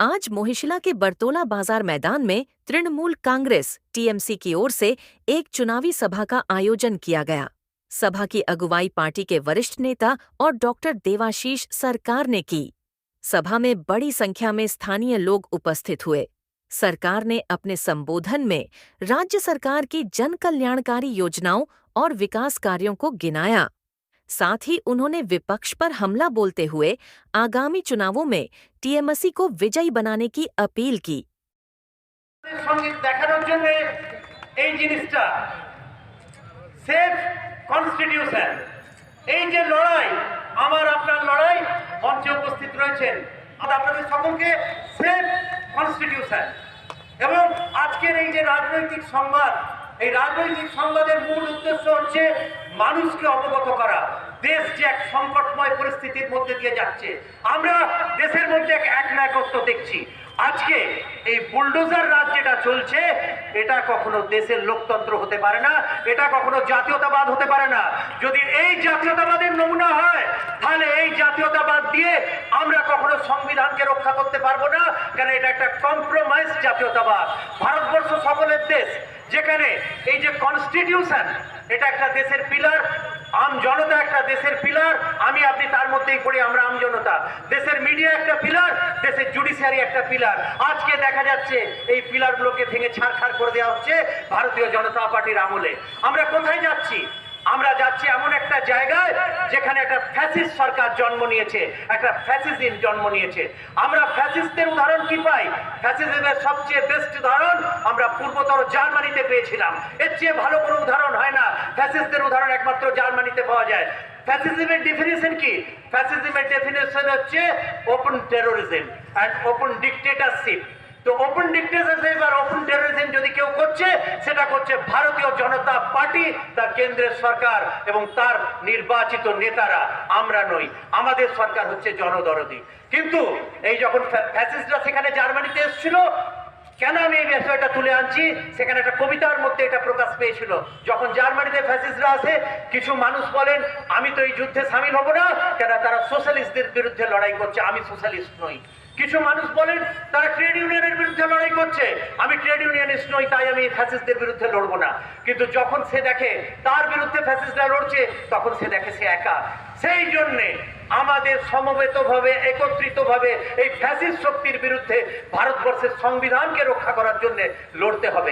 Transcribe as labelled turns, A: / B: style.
A: आज मोहिशिला के बरतोला बाजार मैदान में तृणमूल कांग्रेस टीएमसी की ओर से एक चुनावी सभा का आयोजन किया गया। सभा की अगुवाई पार्टी के वरिष्ठ नेता और डॉक्टर देवाशीष सरकार ने की। सभा में बड़ी संख्या में स्थानीय लोग उपस्थित हुए। सरकार ने अपने संबोधन में राज्य सरकार की जन कल्याणकारी योजनाओं और विकास कार्यों को गिनाया। साथ ही उन्होंने विपक्ष पर हमला बोलते हुए आगामी चुनावों में टीएमसी को विजयी बनाने की अपील की।
B: संगीत দেখানোর জন্য এই জিনিসটা সেফ কনস্টিটিউশন, এই যে লড়াই, আমার আপনার লড়াই, মঞ্চে উপস্থিত রয়েছেন আপনাদের সকলকে সেফ কনস্টিটিউশন এবং আজকের এই যে রাজনৈতিক সংবাদ, এই রাজনৈতিক সংবাদের মূল উদ্দেশ্য হচ্ছে মানুষকে অবগত করা। দেশ যে এক সংকটময় পরিস্থিতির মধ্যে দিয়ে যাচ্ছে, আমরা দেশের মধ্যে এক একনায়কত্ব দেখছি। আজকে এই বুলডোজার রাজ যেটা চলছে, এটা কখনো দেশের লোকতন্ত্র হতে পারে না, এটা কখনো জাতীয়তাবাদ হতে পারে না। যদি এই জাতীয়তাবাদের নমুনা হয়, তাহলে এই জাতীয়তাবাদ দিয়ে আমরা কখনো সংবিধানকে রক্ষা করতে পারবো না, কারণ এটা একটা কম্প্রোমাইজ জাতীয়তাবাদ। ভারতবর্ষ সকলের দেশ, যেখানে এই যে কনস্টিটিউশন, এটা একটা দেশের পিলার, আম জনতা একটা দেশের পিলার, আমি আপনি তার মধ্যেই পড়ি, আমরা আম জনতা। দেশের মিডিয়া একটা পিলার, দেশের জুডিশিয়ারি একটা পিলার। আজকে দেখা যাচ্ছে এই পিলারগুলোকে ভেঙে ছাড়খাড় করে দেওয়া হচ্ছে ভারতীয় জনতা পার্টির আমলে। আমরা কোথায় যাচ্ছি? আমরা যাচ্ছি এমন একটা জায়গায় যেখানে একটা ফ্যাসিস্ট সরকার জন্ম নিয়েছে, একটা ফ্যাসিজম জন্ম নিয়েছে। আমরা ফ্যাসিস্টদের উদাহরণ কি পাই? ফ্যাসিজমের সবচেয়ে বেস্ট উদাহরণ আমরা পূর্বতর জার্মানিতে পেয়েছিলাম। এর চেয়ে ভালো কোনো উদাহরণ হয় না। ফ্যাসিস্টদের উদাহরণ একমাত্র জার্মানিতে পাওয়া যায়। ফ্যাসিজমের ডেফিনিশন কি? ফ্যাসিজমের ডেফিনিশন হচ্ছে open terrorism and open dictatorship. তো ওপেন ডিক্টেটরশিপ আর ওপেন টেরোরিজম যদি কেউ করছে, সেটা করছে ভারতীয় জনতা পার্টি, তার কেন্দ্রের সরকার এবং তার নির্বাচিত নেতারা। আমরা নই, আমাদের সরকার হচ্ছে জনদরদি। কিন্তু এই যখন ফ্যাসিস্টরা সেখানে জার্মানিতে এসেছিল, কেন আমি এই বিষয়টা তুলে আনছি, সেখানে একটা কবিতার মধ্যে এটা প্রকাশ পেয়েছিল। যখন জার্মানিতে ফ্যাসিস্টরা আসে, কিছু মানুষ বলেন আমি তো এই যুদ্ধে সামিল হব না, কেন তারা সোশ্যালিস্টদের বিরুদ্ধে লড়াই করছে, আমি সোশ্যালিস্ট নই। কিছু মানুষ বলেন তারা ট্রেড ইউনিয়নের বিরুদ্ধে লড়াই করছে, আমি ট্রেড ইউনিয়নিস্ট নই, তাই আমি ফ্যাসিস্টদের বিরুদ্ধে লড়বো না। কিন্তু যখন সে দেখে তার বিরুদ্ধে ফ্যাসিস্টরা লড়ছে, তখন সে দেখে সে একা। সেই জন্যে আমাদের সমবেতভাবে, একত্রিতভাবে এই ফ্যাসিস্ট শক্তির বিরুদ্ধে ভারতবর্ষের সংবিধানকে রক্ষা করার জন্য লড়তে হবে।